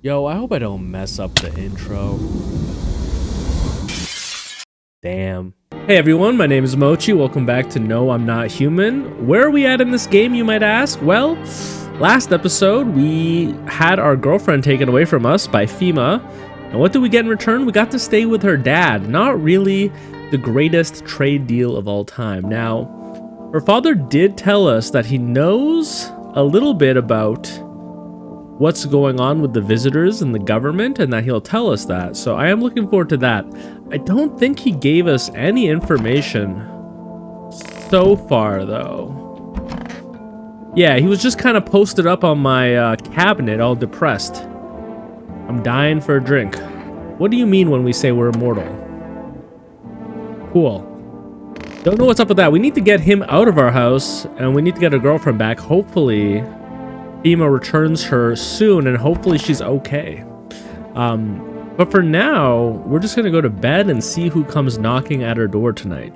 Yo, I hope I don't mess up the intro. Damn. Hey everyone, my name is Mochi. Welcome back to No, I'm Not Human. Where are we at in this game, you might ask? Well, last episode, we had our girlfriend taken away from us by FEMA. And what did we get in return? We got to stay with her dad. Not really the greatest trade deal of all time. Now, her father did tell us that he knows a little bit about what's going on with the visitors and the government, and that he'll tell us that. So I am looking forward to that. I don't think he gave us any information so far, though. Yeah, he was just kind of posted up on my cabinet, all depressed. I'm dying for a drink. What do you mean when we say we're immortal? Cool. Don't know what's up with that. We need to get him out of our house, and we need to get our girlfriend back. Hopefully FEMA returns her soon, and hopefully she's okay. But for now, we're just gonna go to bed and see who comes knocking at our door tonight.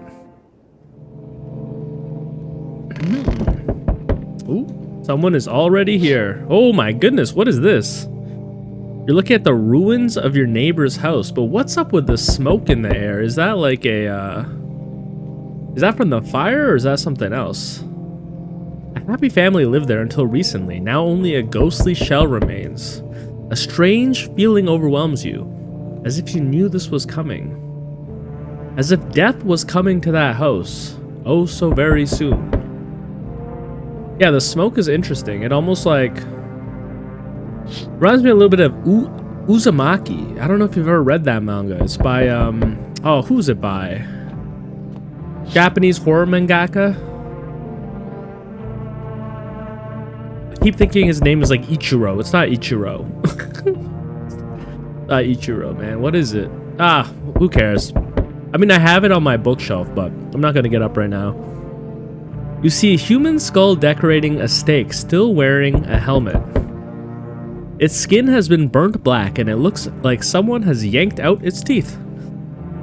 Ooh, someone is already here. Oh my goodness, what is this? You're looking at the ruins of your neighbor's house, but what's up with the smoke in the air? Is that like a, is that from the fire, or is that something else? A happy family lived there until recently. Now only a ghostly shell remains. A strange feeling overwhelms you, as if you knew this was coming. As if death was coming to that house, oh so very soon. Yeah, the smoke is interesting. It almost like reminds me a little bit of Uzumaki. I don't know if you've ever read that manga. It's by, oh, who's it by? Japanese horror mangaka? I keep thinking his name is like Ichiro. It's not Ichiro. Not Ichiro, man. What is it? Ah, who cares? I mean, I have it on my bookshelf, but I'm not going to get up right now. You see a human skull decorating a stake, still wearing a helmet. Its skin has been burnt black, and it looks like someone has yanked out its teeth.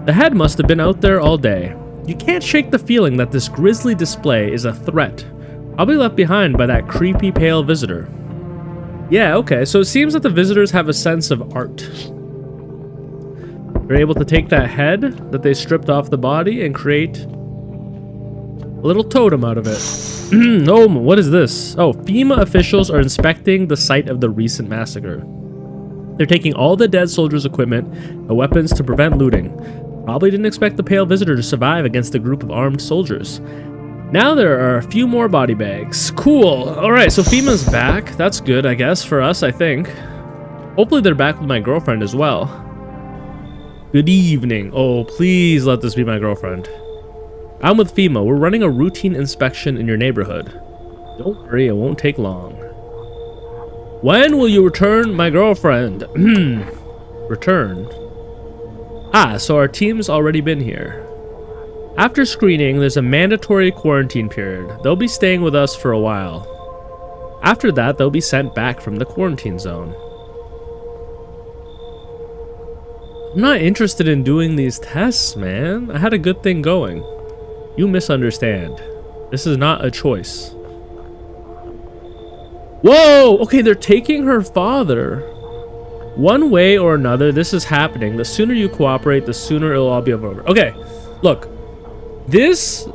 The head must have been out there all day. You can't shake the feeling that this grisly display is a threat. I'll be left behind by that creepy pale visitor. Yeah, okay, so it seems that the visitors have a sense of art. They're able to take that head that they stripped off the body and create a little totem out of it. Oh, what is this? Oh, FEMA officials are inspecting the site of the recent massacre. They're taking all the dead soldiers' equipment and weapons to prevent looting. Probably didn't expect the pale visitor to survive against a group of armed soldiers. Now there are a few more body bags. Cool. Alright, so FEMA's back. That's good, I guess, for us, I think. Hopefully they're back with my girlfriend as well. Good evening. Oh, please let this be my girlfriend. I'm with FEMA. We're running a routine inspection in your neighborhood. Don't worry, it won't take long. When will you return my girlfriend? Return? Ah, so our team's already been here. After screening, there's a mandatory quarantine period. They'll be staying with us for a while. After that, they'll be sent back from the quarantine zone. I'm not interested in doing these tests, man. I had a good thing going. You misunderstand. This is not a choice. Whoa! Okay, they're taking her father. One way or another, this is happening. The sooner you cooperate, the sooner it'll all be over. Okay, look. This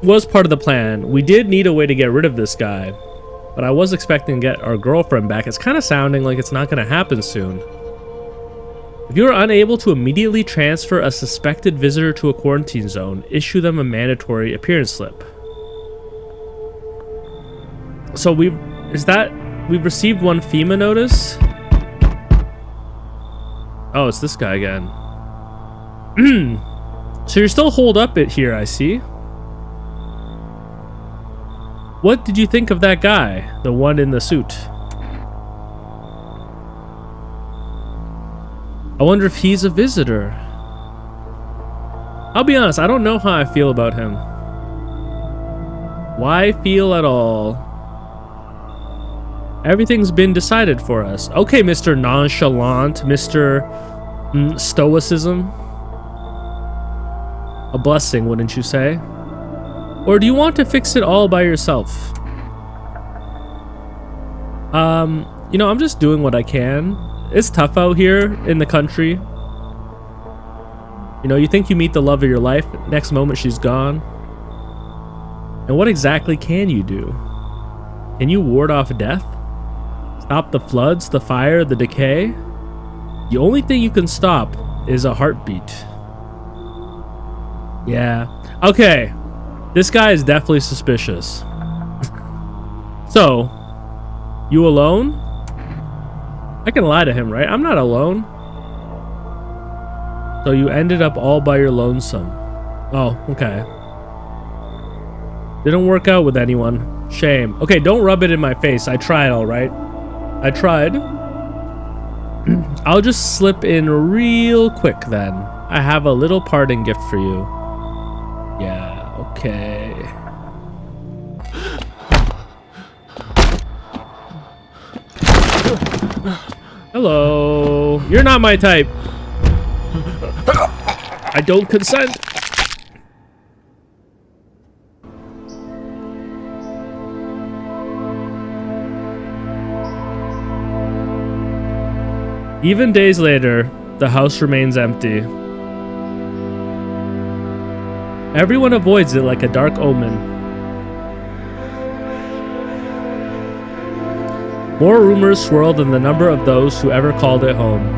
was part of the plan. We did need a way to get rid of this guy. But I was expecting to get our girlfriend back. It's kind of sounding like it's not going to happen soon. If you are unable to immediately transfer a suspected visitor to a quarantine zone, issue them a mandatory appearance slip. So we've received one FEMA notice. Oh, it's this guy again. So you're still holed up here, I see. What did you think of that guy? The one in the suit? I wonder if he's a visitor. I'll be honest, I don't know how I feel about him. Why feel at all? Everything's been decided for us. Okay, Mr. Nonchalant, Mr. Stoicism. A blessing, wouldn't you say? Or do you want to fix it all by yourself? You know, I'm just doing what I can. it's tough out here in the country. You know, you think you meet the love of your life, next moment she's gone. And what exactly can you do? Can you ward off death? Stop the floods, the fire, the decay? The only thing you can stop is a heartbeat. Yeah. Okay. This guy is definitely suspicious. So, you alone? I can lie to him, right? I'm not alone. So you ended up all by your lonesome. Oh, okay. Didn't work out with anyone. Shame. Okay, don't rub it in my face. I tried, all right? I tried. I'll just slip in real quick then. I have a little parting gift for you. Yeah, okay. Hello. You're not my type. I don't consent. Even days later, the house remains empty. Everyone avoids it like a dark omen. More rumors swirl than the number of those who ever called it home.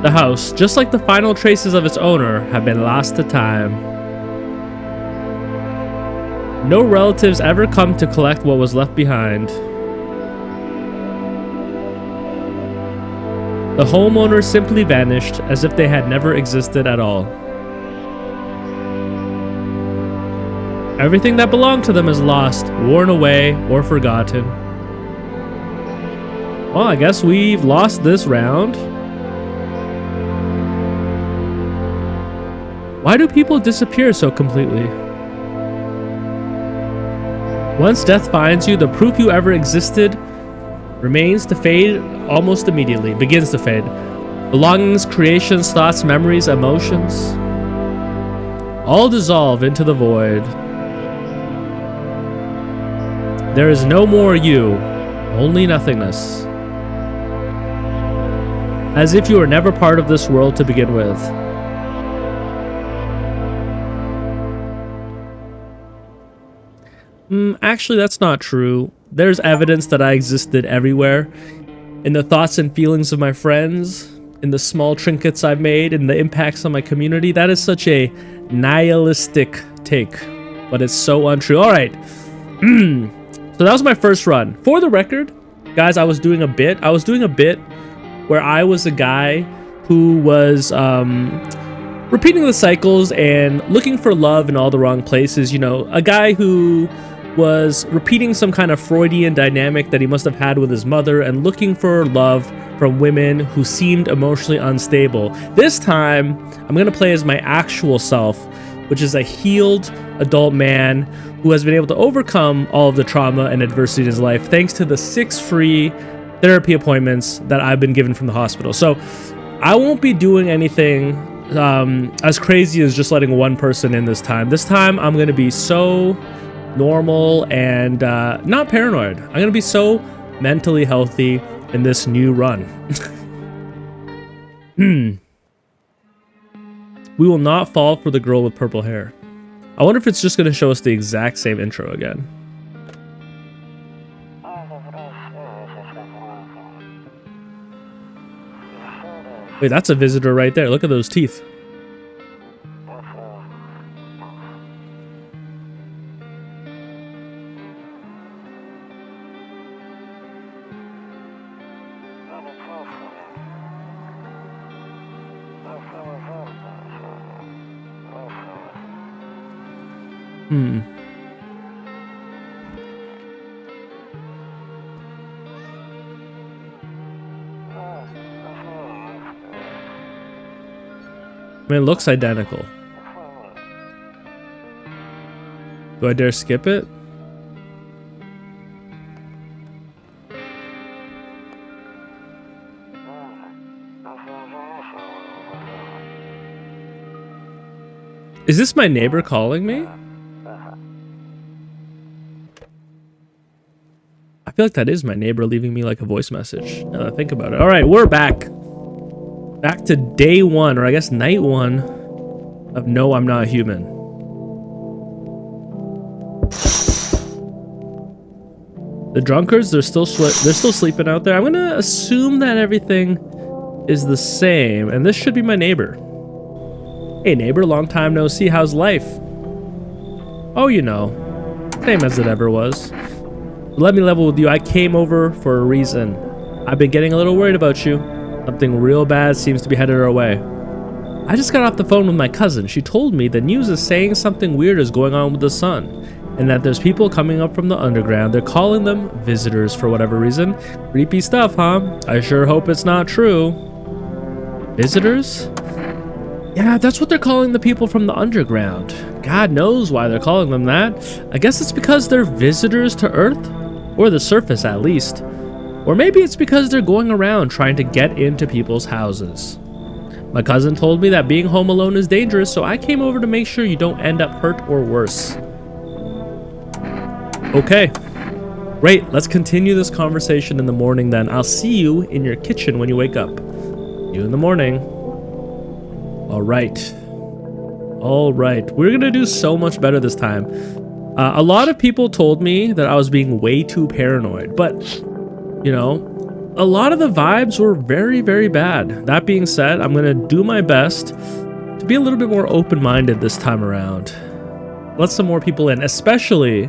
The house, just like the final traces of its owner, have been lost to time. No relatives ever come to collect what was left behind. The homeowner simply vanished as if they had never existed at all. Everything that belonged to them is lost, worn away, or forgotten. Well, I guess we've lost this round. Why do people disappear so completely? Once death finds you, the proof you ever existed remains to fade almost immediately, begins to fade. Belongings, creations, thoughts, memories, emotions, all dissolve into the void. There is no more you, only nothingness. As if you were never part of this world to begin with. Actually, that's not true. There's evidence that I existed everywhere. In the thoughts and feelings of my friends, in the small trinkets I've made, in the impacts on my community. That is such a nihilistic take, but it's so untrue. All right. So that was my first run. For the record, guys, I was doing a bit where I was a guy who was repeating the cycles and looking for love in all the wrong places. You know, a guy who was repeating some kind of Freudian dynamic that he must have had with his mother and looking for love from women who seemed emotionally unstable. This time, I'm going to play as my actual self, which is a healed adult man who has been able to overcome all of the trauma and adversity in his life thanks to the 6 free therapy appointments that I've been given from the hospital. So I won't be doing anything as crazy as just letting one person in this time. This time, I'm going to be so normal and not paranoid. I'm going to be so mentally healthy in this new run. We will not fall for the girl with purple hair. I wonder if it's just going to show us the exact same intro again. Wait, that's a visitor right there. Look at those teeth. I mean, it looks identical. Do I dare skip it? Is this my neighbor calling me? I feel like that is my neighbor leaving me like a voice message. Now that I think about it. All right, we're back. Back to day one, or I guess night one of No, I'm Not Human. The drunkards, they're still sleeping out there. I'm gonna assume that everything is the same, and this should be my neighbor. Hey neighbor, long time no see. How's life? Oh, you know, same as it ever was. Let me level with you. I came over for a reason. I've been getting a little worried about you. Something real bad seems to be headed our way. I just got off the phone with my cousin. She told me the news is saying something weird is going on with the sun, and that there's people coming up from the underground. They're calling them visitors for whatever reason. Creepy stuff, huh? I sure hope it's not true. Visitors? Yeah, that's what they're calling the people from the underground. God knows why they're calling them that. I guess it's because they're visitors to Earth, or the surface at least. Or maybe it's because they're going around trying to get into people's houses. My cousin told me that being home alone is dangerous, so I came over to make sure you don't end up hurt or worse. Okay. Great, let's continue this conversation in the morning then. I'll see you in your kitchen when you wake up. See you in the morning. Alright. Alright. We're gonna do so much better this time. A lot of people told me that I was being way too paranoid, but, you know, a lot of the vibes were very, very bad. That being said, I'm gonna do my best to be a little bit more open-minded this time around. Let some more people in, especially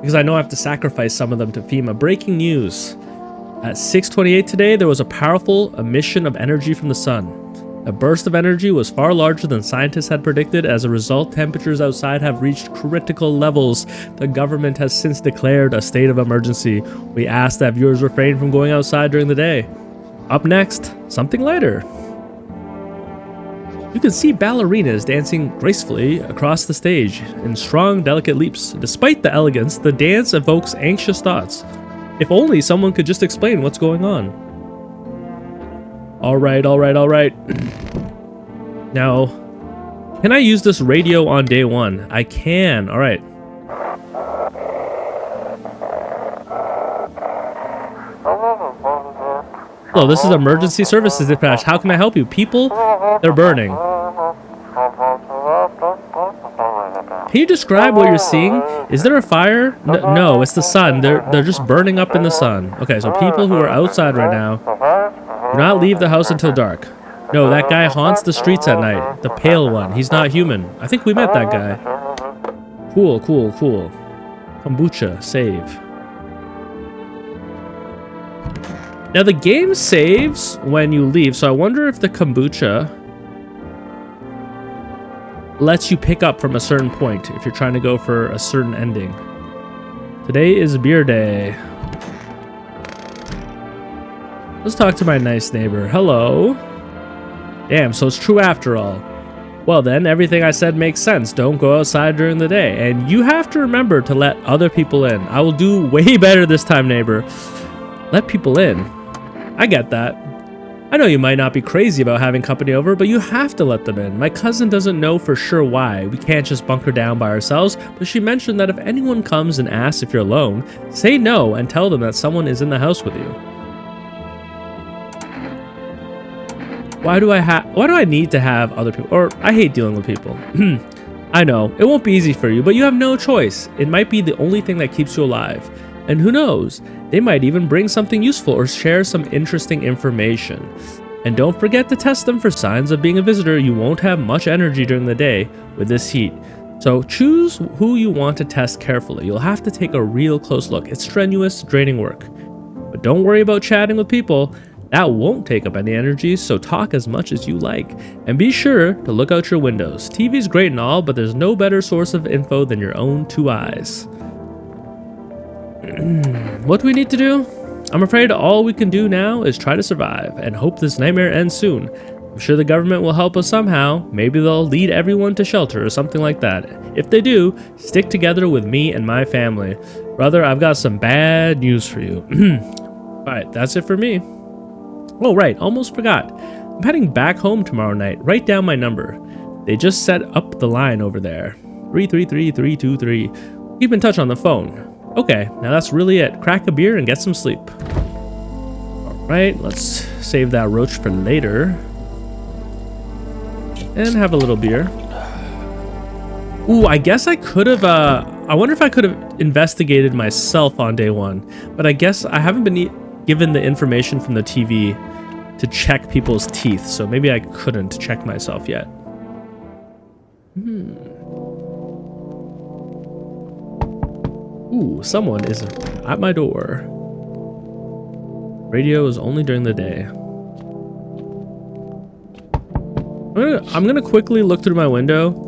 because I know I have to sacrifice some of them to FEMA. Breaking news. At 6:28 today, there was a powerful emission of energy from the sun. A burst of energy was far larger than scientists had predicted. As a result, temperatures outside have reached critical levels. The government has since declared a state of emergency. We ask that viewers refrain from going outside during the day. Up next, something lighter. You can see ballerinas dancing gracefully across the stage in strong, delicate leaps. Despite the elegance, the dance evokes anxious thoughts. If only someone could just explain what's going on. Alright. Now, can I use this radio on day one? I can. Alright. Hello, this is emergency services dispatch. How can I help you? People, they're burning. Can you describe what you're seeing? Is there a fire? No, it's the sun. They're just burning up in the sun. Okay, so people who are outside right now, do not leave the house until dark. No, that guy haunts the streets at night. The pale one. He's not human. I think we met that guy. Cool. Kombucha, save. Now the game saves when you leave, so I wonder if the kombucha lets you pick up from a certain point if you're trying to go for a certain ending. Today is beer day. Let's talk to my nice neighbor. Hello. Damn, so it's true after all. Well then, everything I said makes sense. Don't go outside during the day. And you have to remember to let other people in. I will do way better this time, neighbor. Let people in. I get that. I know you might not be crazy about having company over, but you have to let them in. My cousin doesn't know for sure why. We can't just bunker down by ourselves, but she mentioned that if anyone comes and asks if you're alone, say no and tell them that someone is in the house with you. Why do I need to have other people? Or I hate dealing with people. I know, it won't be easy for you, but you have no choice. It might be the only thing that keeps you alive. And who knows, they might even bring something useful or share some interesting information. And don't forget to test them for signs of being a visitor. You won't have much energy during the day with this heat. So choose who you want to test carefully. You'll have to take a real close look. It's strenuous, draining work. But don't worry about chatting with people. That won't take up any energy, so talk as much as you like. And be sure to look out your windows. TV's great and all, but there's no better source of info than your own two eyes. What do we need to do? I'm afraid all we can do now is try to survive and hope this nightmare ends soon. I'm sure the government will help us somehow. Maybe they'll lead everyone to shelter or something like that. If they do, stick together with me and my family. Brother, I've got some bad news for you. Alright, that's it for me. Oh right, almost forgot. I'm heading back home tomorrow night. Write down my number. They just set up the line over there. 333-323. Keep in touch on the phone. Okay, now that's really it. Crack a beer and get some sleep. All right, let's save that roach for later. And have a little beer. Ooh, I guess I could have, I wonder if I could have investigated myself on day 1. But I guess I haven't been given the information from the TV to check people's teeth. So maybe I couldn't check myself yet. Ooh, someone is at my door. Radio is only during the day. I'm gonna quickly look through my window.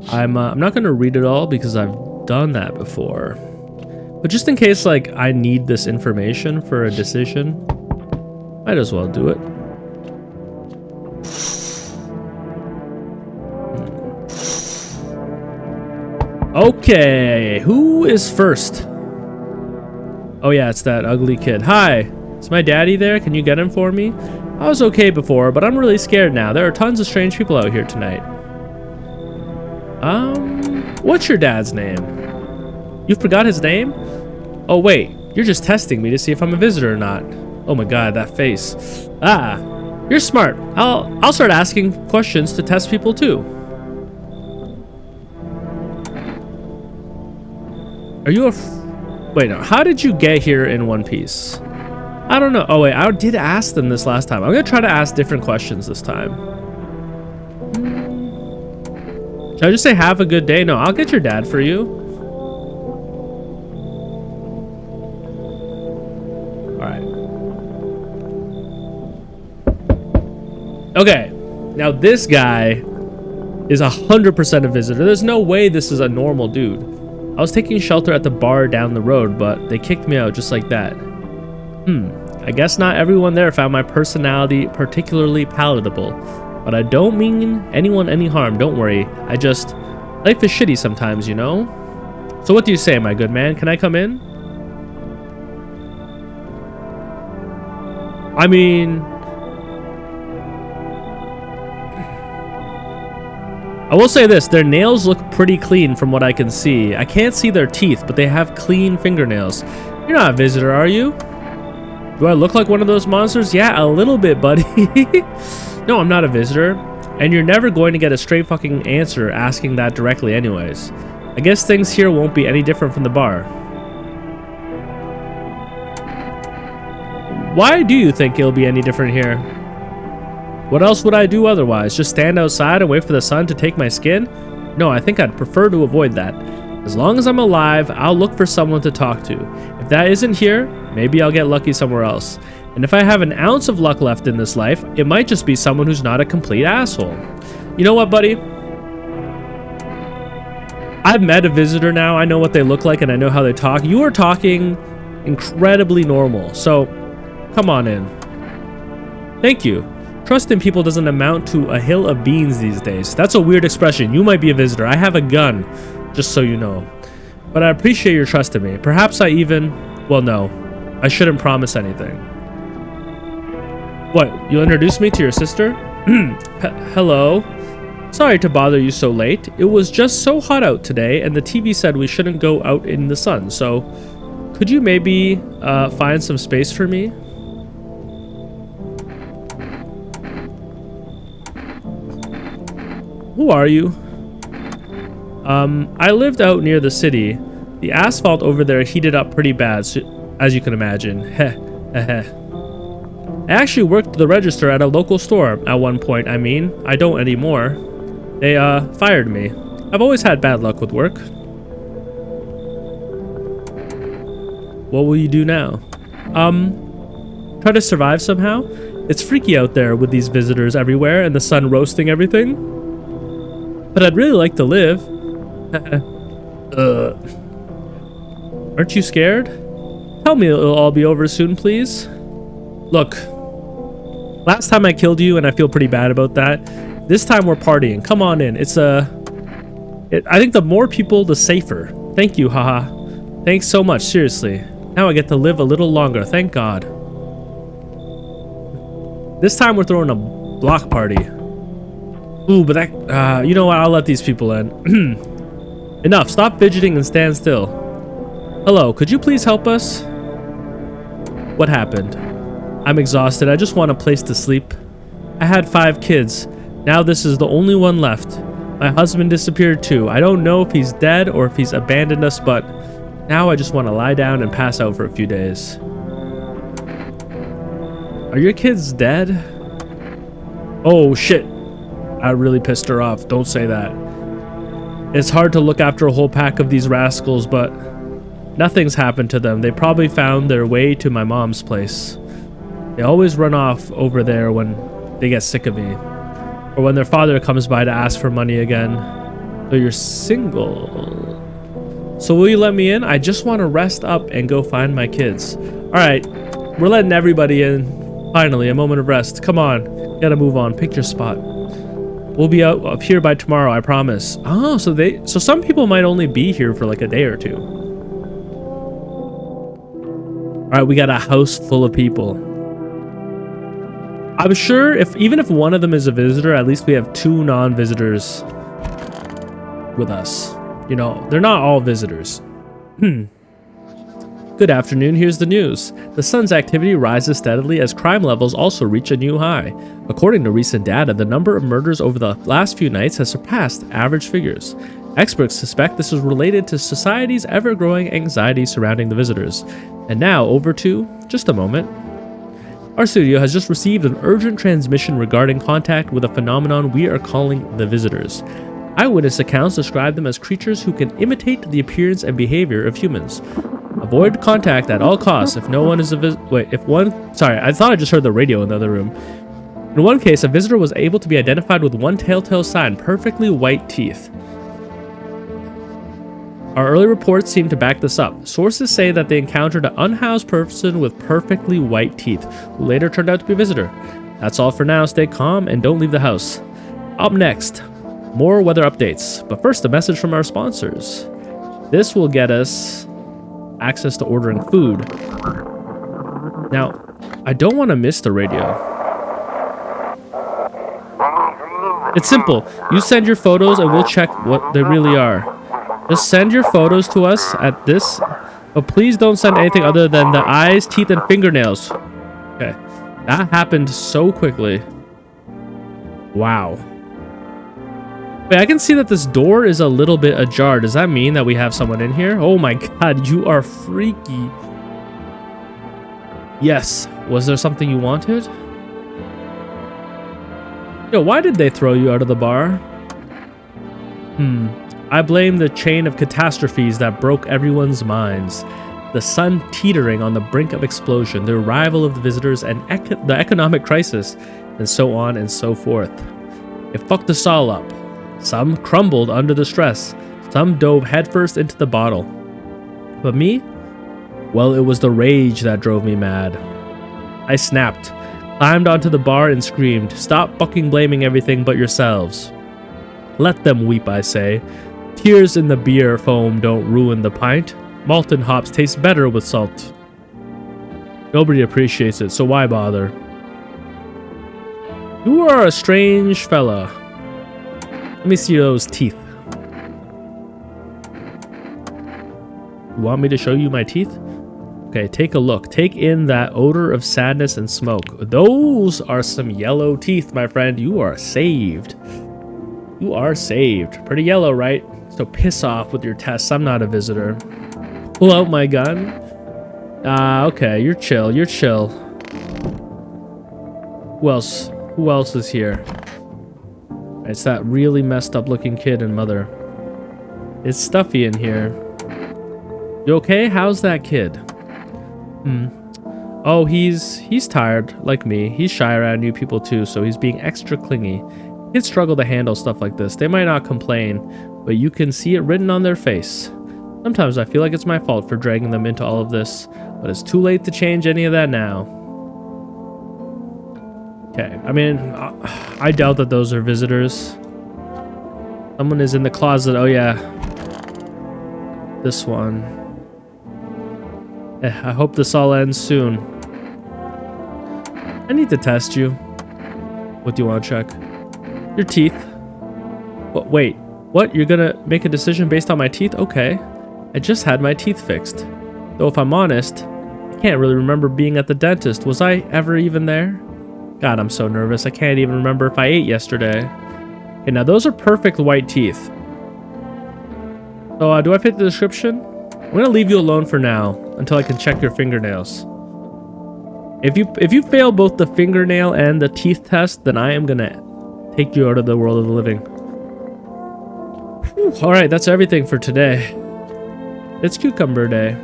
I'm not gonna read it all because I've done that before. But just in case, like, I need this information for a decision, might as well do it. Okay, who is first? Oh yeah, it's that ugly kid. Hi, is my daddy there? Can you get him for me? I was okay before, but I'm really scared now. There are tons of strange people out here tonight. What's your dad's name? You forgot his name? Oh wait, you're just testing me to see if I'm a visitor or not. Oh my god, that face. Ah, you're smart. I'll start asking questions to test people too. Are you wait, no, how did you get here in one piece? I don't know. Oh wait, I did ask them this last time. I'm gonna try to ask different questions this time. Should I just say have a good day? No, I'll get your dad for you. Alright. Okay. Now this guy is 100% a visitor. There's no way this is a normal dude. I was taking shelter at the bar down the road, but they kicked me out just like that. I guess not everyone there found my personality particularly palatable. But I don't mean anyone any harm, don't worry. I just... life is shitty sometimes, you know? So what do you say, my good man? Can I come in? I mean... I will say this, their nails look pretty clean from what I can see. I can't see their teeth, but they have clean fingernails. You're not a visitor, are you? Do I look like one of those monsters? Yeah, a little bit, buddy. No, I'm not a visitor, and you're never going to get a straight fucking answer asking that directly anyways. I guess things here won't be any different from the bar. Why do you think it'll be any different here? What else would I do otherwise? Just stand outside and wait for the sun to take my skin? No, I think I'd prefer to avoid that. As long as I'm alive, I'll look for someone to talk to. If that isn't here, maybe I'll get lucky somewhere else. And if I have an ounce of luck left in this life, it might just be someone who's not a complete asshole. You know what, buddy? I've met a visitor now. I know what they look like and I know how they talk. You are talking incredibly normal. So, come on in. Thank you. Trust in people doesn't amount to a hill of beans these days. That's a weird expression. You might be a visitor. I have a gun, just so you know. But I appreciate your trust in me. Perhaps I even... well, no. I shouldn't promise anything. What, you'll introduce me to your sister? Hello. Sorry to bother you so late. It was just so hot out today, and the TV said we shouldn't go out in the sun, so could you maybe find some space for me? Who are you? I lived out near the city. The asphalt over there heated up pretty bad, so, as you can imagine. Heh, heh. I actually worked the register at a local store at one point. I mean, I don't anymore. They, fired me. I've always had bad luck with work. What will you do now? Try to survive somehow? It's freaky out there with these visitors everywhere and the sun roasting everything. But I'd really like to live. Aren't you scared? Tell me it'll all be over soon, please. Look. Last time I killed you, and I feel pretty bad about that. This time we're partying. Come on in. It's I think the more people, the safer. Thank you, haha. Thanks so much, seriously. Now I get to live a little longer, thank God. This time we're throwing a block party. Ooh, but that, you know what? I'll let these people in. Enough. Stop fidgeting and stand still. Hello, could you please help us? What happened? I'm exhausted. I just want a place to sleep. I had 5 kids. Now this is the only one left. My husband disappeared too. I don't know if he's dead or if he's abandoned us, but now I just want to lie down and pass out for a few days. Are your kids dead? Oh shit. I really pissed her off. Don't say that. It's hard to look after a whole pack of these rascals, but nothing's happened to them. They probably found their way to my mom's place. They always run off over there when they get sick of me, or when their father comes by to ask for money again. So you're single. So will you let me in? I just want to rest up and go find my kids. All right, we're letting everybody in. Finally, a moment of rest. Come on, gotta move on. Pick your spot. We'll be out up here by tomorrow, I promise. Oh, so some people might only be here for like a day or two. All right, we got a house full of people. I'm sure even if one of them is a visitor, at least we have 2 non-visitors with us. You know, they're not all visitors. Good afternoon, here's the news. The sun's activity rises steadily as crime levels also reach a new high. According to recent data, the number of murders over the last few nights has surpassed average figures. Experts suspect this is related to society's ever-growing anxiety surrounding the visitors. And now, over to just a moment. Our studio has just received an urgent transmission regarding contact with a phenomenon we are calling the visitors. Eyewitness accounts describe them as creatures who can imitate the appearance and behavior of humans. Avoid contact at all costs if no one is sorry, I thought I just heard the radio in the other room. In one case, a visitor was able to be identified with one telltale sign, perfectly white teeth. Our early reports seem to back this up. Sources say that they encountered an unhoused person with perfectly white teeth, who later turned out to be a visitor. That's all for now. Stay calm and don't leave the house. Up next, more weather updates. But first, a message from our sponsors. This will get us access to ordering food. Now, I don't want to miss the radio. It's simple. You send your photos and we'll check what they really are. Just send your photos to us at this, but please don't send anything other than the eyes, teeth, and fingernails. Okay, that happened so quickly. Wow. Wait, I can see that this door is a little bit ajar. Does that mean that we have someone in here? Oh my god, you are freaky. Yes. Was there something you wanted? Yo, why did they throw you out of the bar? I blame the chain of catastrophes that broke everyone's minds. The sun teetering on the brink of explosion, the arrival of the visitors, and the economic crisis, and so on and so forth. It fucked us all up. Some crumbled under the stress. Some dove headfirst into the bottle. But me? Well, it was the rage that drove me mad. I snapped, climbed onto the bar and screamed, "Stop fucking blaming everything but yourselves." Let them weep, I say. Tears in the beer foam don't ruin the pint. Malt and hops taste better with salt. Nobody appreciates it, so why bother? You are a strange fella. Let me see those teeth. You want me to show you my teeth? Okay, take a look. Take in that odor of sadness and smoke. Those are some yellow teeth, my friend. You are saved. You are saved. Pretty yellow, right? So piss off with your tests. I'm not a visitor. Pull out my gun. Okay, you're chill. You're chill. Who else? Who else is here? It's that really messed up looking kid and mother. It's stuffy in here. You okay? How's that kid? Oh, he's tired, like me. He's shy around new people too, so he's being extra clingy. Kids struggle to handle stuff like this. They might not complain, but you can see it written on their face. Sometimes I feel like it's my fault for dragging them into all of this, but it's too late to change any of that now. Okay, I mean, I doubt that those are visitors. Someone is in the closet. Oh yeah, this one. I hope this all ends soon. I need to test you. What do you want to check? Your teeth. Wait, what? You're gonna make a decision based on my teeth? Okay. I just had my teeth fixed. Though if I'm honest, I can't really remember being at the dentist. Was I ever even there? God, I'm so nervous. I can't even remember if I ate yesterday. Okay, now those are perfect white teeth. So do I fit the description? I'm gonna leave you alone for now until I can check your fingernails. If you fail both the fingernail and the teeth test, then I am gonna take you out of the world of the living. Whew, all right, that's everything for today. It's cucumber day.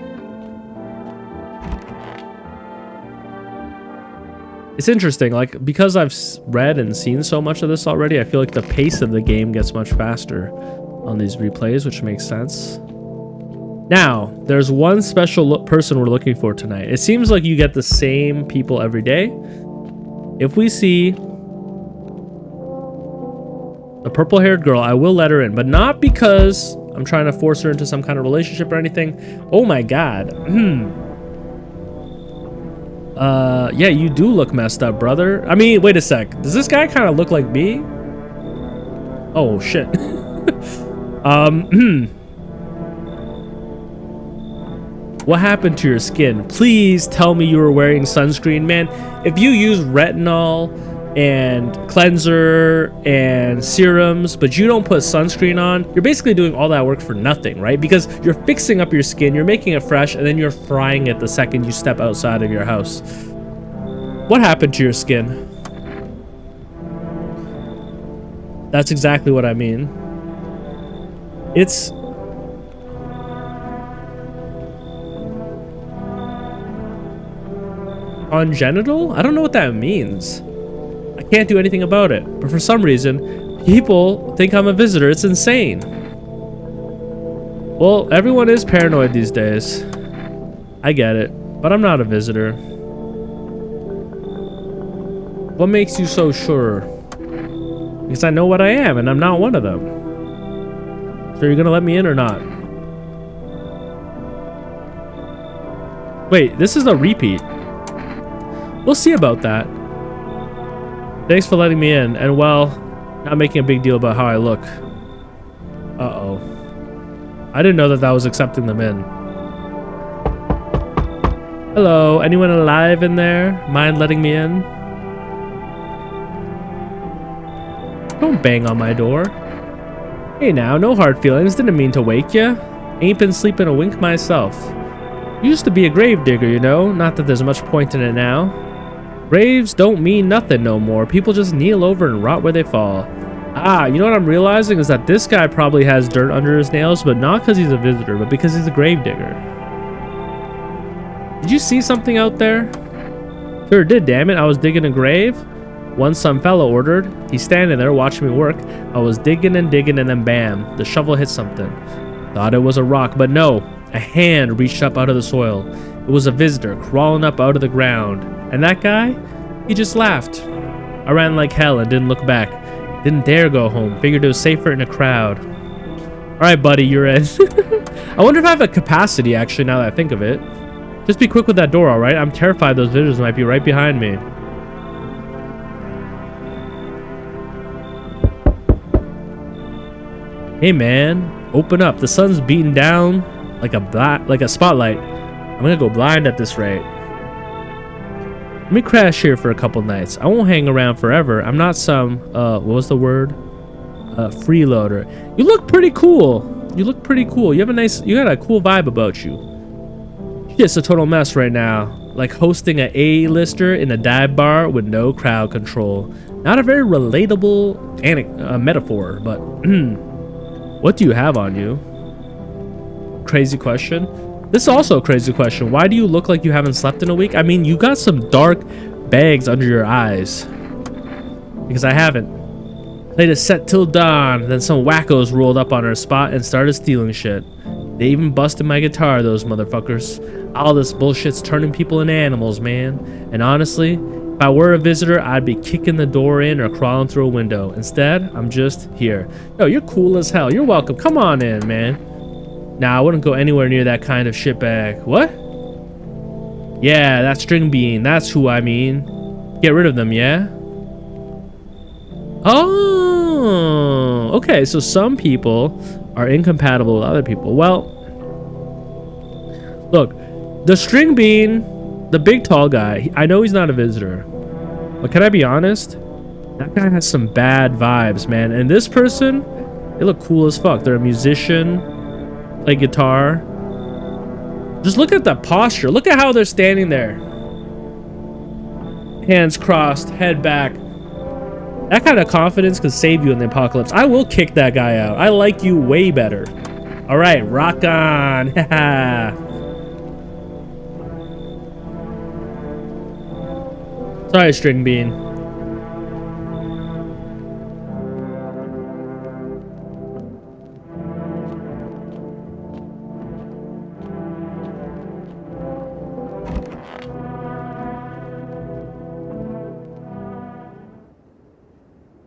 It's interesting, like, because I've read and seen so much of this already, I feel like the pace of the game gets much faster on these replays, which makes sense. Now, there's one special person we're looking for tonight. It seems like you get the same people every day. If we see a purple-haired girl, I will let her in, but not because I'm trying to force her into some kind of relationship or anything. Oh my god. Yeah, you do look messed up, brother. I mean, wait a sec. Does this guy kind of look like me? Oh, shit. What happened to your skin? Please tell me you were wearing sunscreen, man. If you use retinol and cleanser and serums, but you don't put sunscreen on, you're basically doing all that work for nothing, right? Because you're fixing up your skin, you're making it fresh, and then you're frying it the second you step outside of your house. What happened to your skin? That's exactly what I mean. It's congenital? I don't know what that means. I can't do anything about it, but for some reason, people think I'm a visitor. It's insane. Well, everyone is paranoid these days. I get it, but I'm not a visitor. What makes you so sure? Because I know what I am, and I'm not one of them. So you're gonna let me in or not? Wait, this is a repeat. We'll see about that. Thanks for letting me in, and well, not making a big deal about how I look. Uh-oh. I didn't know that was accepting them in. Hello, anyone alive in there? Mind letting me in? Don't bang on my door. Hey now, no hard feelings, didn't mean to wake ya. Ain't been sleeping a wink myself. Used to be a grave digger, you know, not that there's much point in it now. Graves don't mean nothing no more. People just kneel over and rot where they fall. Ah, you know what I'm realizing is that this guy probably has dirt under his nails, but not because he's a visitor, but because he's a grave digger. Did you see something out there? Sure did, damn it. I was digging a grave. Once some fellow ordered. He's standing there watching me work. I was digging and digging and then bam, the shovel hit something. Thought it was a rock, but no. A hand reached up out of the soil. It was a visitor crawling up out of the ground. And that guy, he just laughed. I ran like hell and didn't look back. Didn't dare go home. Figured it was safer in a crowd. Alright, buddy, you're in. I wonder if I have a capacity, actually, now that I think of it. Just be quick with that door, alright? I'm terrified those visitors might be right behind me. Hey, man. Open up. The sun's beating down like a spotlight. I'm gonna go blind at this rate. Let me crash here for a couple nights. I won't hang around forever. I'm not some, what was the word? Freeloader. You look pretty cool. You look pretty cool. You got a cool vibe about you. It's a total mess right now. Like hosting an A-lister in a dive bar with no crowd control. Not a very relatable metaphor, but what do you have on you? Crazy question. This is also a crazy question. Why do you look like you haven't slept in a week? I mean, you got some dark bags under your eyes. Because I haven't. Played a set till dawn, then some wackos rolled up on our spot and started stealing shit. They even busted my guitar, those motherfuckers. All this bullshit's turning people into animals, man. And honestly, if I were a visitor, I'd be kicking the door in or crawling through a window. Instead, I'm just here. Yo, you're cool as hell. You're welcome. Come on in, man. Nah, I wouldn't go anywhere near that kind of shitbag. What? Yeah, that string bean. That's who I mean. Get rid of them, yeah? Oh, okay. So some people are incompatible with other people. Well, look, The string bean, the big tall guy, I know he's not a visitor. But can I be honest? That guy has some bad vibes, man. And this person, they look cool as fuck. They're a musician, play guitar. Just look at the posture. Look at how they're standing there. Hands crossed, head back. That kind of confidence could save you in the apocalypse. I will kick that guy out. I like you way better. All right, rock on. Sorry, string bean.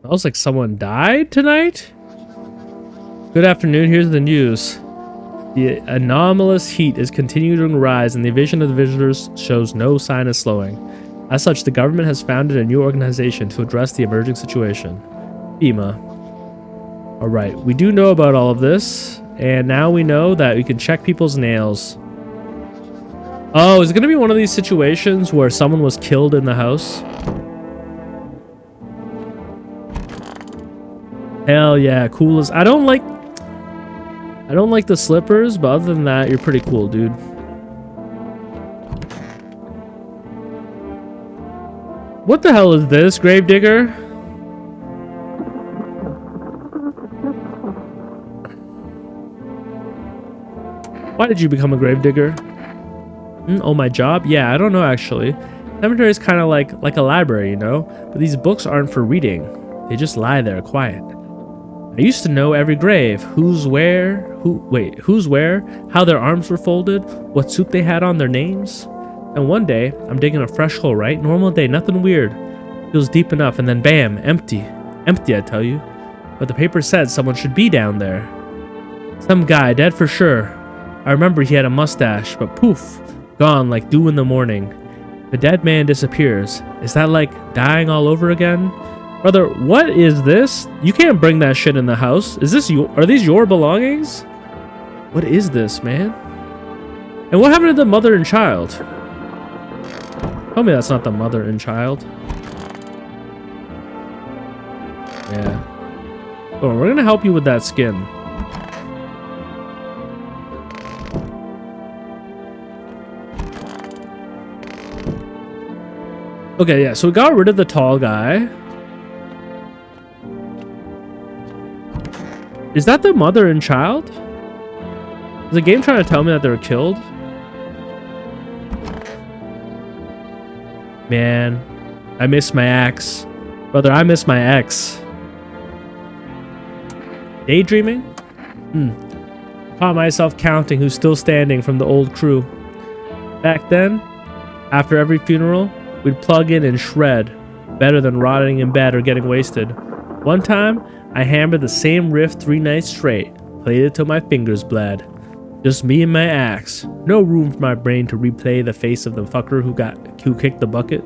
Smells like someone died tonight? Good afternoon, here's the news. The anomalous heat is continuing to rise and the invasion of the visitors shows no sign of slowing. As such, the government has founded a new organization to address the emerging situation. FEMA. Alright, we do know about all of this, and now we know that we can check people's nails. Oh, is it going to be one of these situations where someone was killed in the house? Hell yeah, cool as... I don't like the slippers, but other than that, you're pretty cool, dude. What the hell is this, Gravedigger? Why did you become a gravedigger? Oh, my job? Yeah, I don't know actually. Cemetery is kind of like a library, you know? But these books aren't for reading. They just lie there quiet. I used to know every grave, who's where, how their arms were folded, what suit they had on their names. And one day, I'm digging a fresh hole, right? Normal day, nothing weird. Feels deep enough, and then bam, empty. Empty, I tell you. But the paper said someone should be down there. Some guy, dead for sure. I remember he had a mustache, but poof, gone like dew in the morning. The dead man disappears. Is that like dying all over again? Brother, what is this? You can't bring that shit in the house. Is this are these your belongings? What is this, man? And what happened to the mother and child? Tell me that's not the mother and child. Yeah. Oh, we're gonna help you with that skin. Okay, yeah, so we got rid of the tall guy. Is that the mother and child? Is the game trying to tell me that they were killed? Man, I miss my axe. Brother, I miss my ex. Daydreaming? Caught myself counting who's still standing from the old crew. Back then, after every funeral, we'd plug in and shred. Better than rotting in bed or getting wasted. One time, I hammered the same riff 3 nights straight. Played it till my fingers bled. Just me and my axe. No room for my brain to replay the face of the fucker who kicked the bucket.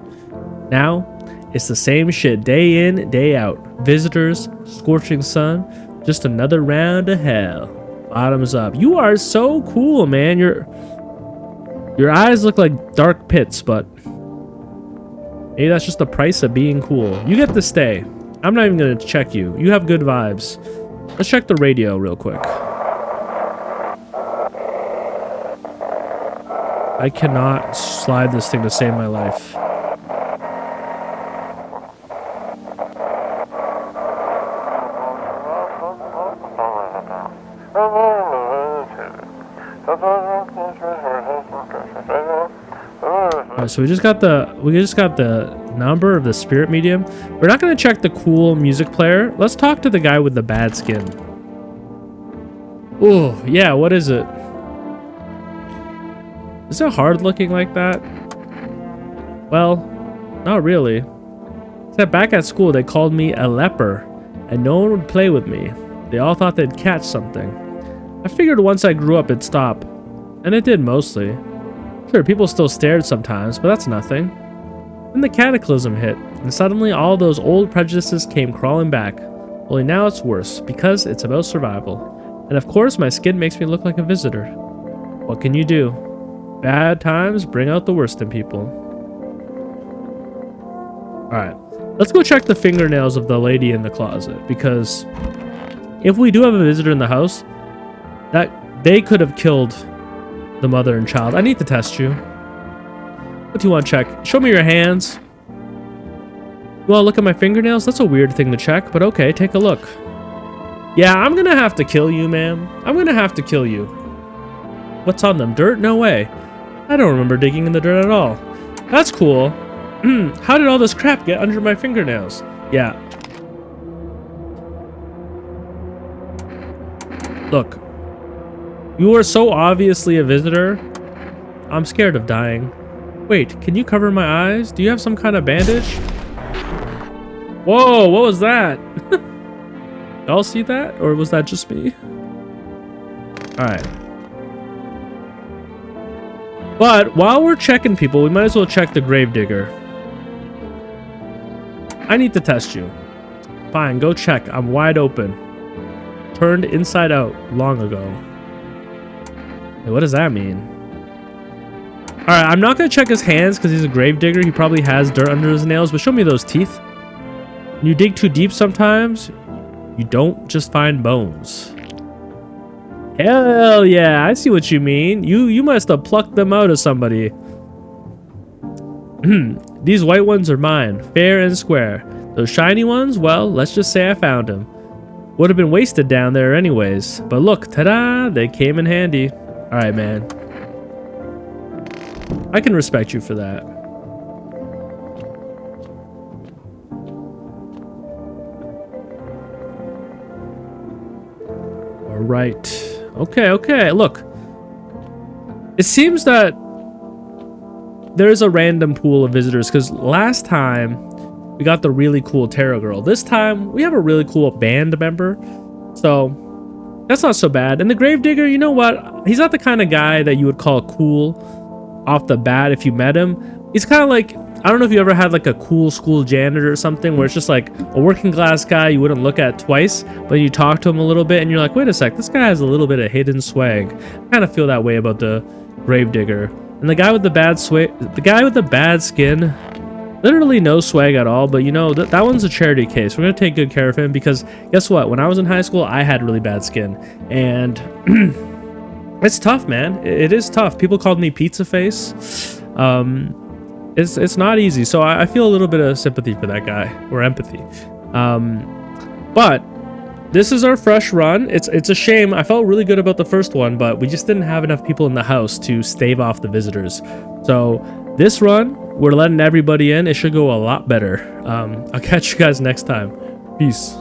Now, it's the same shit day in, day out. Visitors, scorching sun, just another round of hell. Bottoms up. You are so cool, man. Your eyes look like dark pits, but maybe that's just the price of being cool. You get to stay. I'm not even gonna check you. You have good vibes. Let's check the radio real quick. I cannot slide this thing to save my life. Alright, so we just got the number of the spirit medium. We're not going to check the cool music player. Let's talk to the guy with the bad skin. Oh, yeah, what is it? Is it hard looking like that? Well, not really. Except back at school, they called me a leper, and no one would play with me. They all thought they'd catch something. I figured once I grew up, it'd stop. And it did mostly. Sure, people still stared sometimes, but that's nothing. Then the cataclysm hit, and suddenly all those old prejudices came crawling back. Only now it's worse, because it's about survival. And of course, my skin makes me look like a visitor. What can you do? Bad times bring out the worst in people. Alright. Let's go check the fingernails of the lady in the closet, because if we do have a visitor in the house, that they could have killed the mother and child. I need to test you. What do you want to check? Show me your hands. You want to look at my fingernails? That's a weird thing to check, but okay, take a look. Yeah, I'm gonna have to kill you, ma'am. I'm gonna have to kill you. What's on them? Dirt? No way. I don't remember digging in the dirt at all. That's cool. How did all this crap get under my fingernails? Yeah. Look. You are so obviously a visitor. I'm scared of dying. Wait, can you cover my eyes? Do you have some kind of bandage? Whoa, what was that? Y'all see that? Or was that just me? Alright. But while we're checking people, we might as well check the gravedigger. I need to test you. Fine, go check. I'm wide open. Turned inside out long ago. Hey, what does that mean? Alright, I'm not going to check his hands because he's a gravedigger. He probably has dirt under his nails, but show me those teeth. When you dig too deep sometimes, you don't just find bones. Hell yeah, I see what you mean. You must have plucked them out of somebody. These white ones are mine, fair and square. Those shiny ones, well, let's just say I found them. Would have been wasted down there anyways. But look, ta-da, they came in handy. Alright, man. I can respect you for that. Alright. Okay. Look. It seems that there's a random pool of visitors, because last time we got the really cool tarot girl. This time we have a really cool band member. So that's not so bad. And the gravedigger, you know what? He's not the kind of guy that you would call cool off the bat if you met him. He's kind of like, I don't know if you ever had like a cool school janitor or something where it's just like a working class guy you wouldn't look at twice, but you talk to him a little bit and you're like, wait a sec, this guy has a little bit of hidden swag. I kind of feel that way about the gravedigger. And the guy with the bad skin, literally no swag at all, but you know, that one's a charity case. We're gonna take good care of him, because guess what? When I was in high school, I had really bad skin, and it's tough, man. It is tough. People called me pizza face. It's not easy, so I feel a little bit of sympathy for that guy, or empathy. But this is our fresh run. It's a shame. I felt really good about the first one, but we just didn't have enough people in the house to stave off the visitors. So this run, we're letting everybody in. It should go a lot better. I'll catch you guys next time. Peace.